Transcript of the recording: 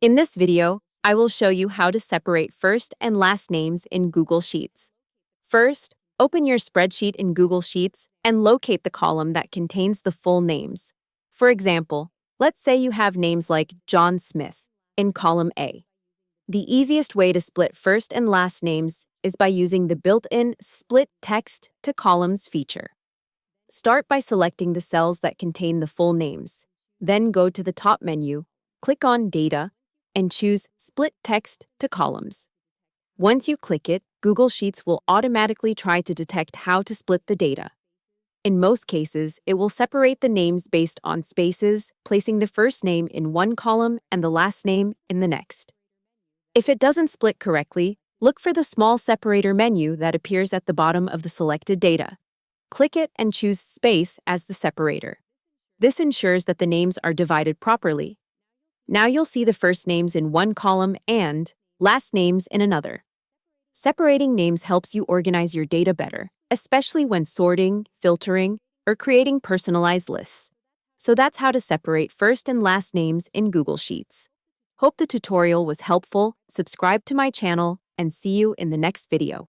In this video, I will show you how to separate first and last names in Google Sheets. First, open your spreadsheet in Google Sheets and locate the column that contains the full names. For example, let's say you have names like John Smith in column A. The easiest way to split first and last names is by using the built-in Split Text to Columns feature. Start by selecting the cells that contain the full names. Then go to the top menu, click on Data, and choose Split Text to Columns. Once you click it, Google Sheets will automatically try to detect how to split the data. In most cases, it will separate the names based on spaces, placing the first name in one column and the last name in the next. If it doesn't split correctly, look for the small separator menu that appears at the bottom of the selected data. Click it and choose Space as the separator. This ensures that the names are divided properly. Now you'll see the first names in one column and last names in another. Separating names helps you organize your data better, especially when sorting, filtering, or creating personalized lists. So that's how to separate first and last names in Google Sheets. Hope the tutorial was helpful. Subscribe to my channel and see you in the next video.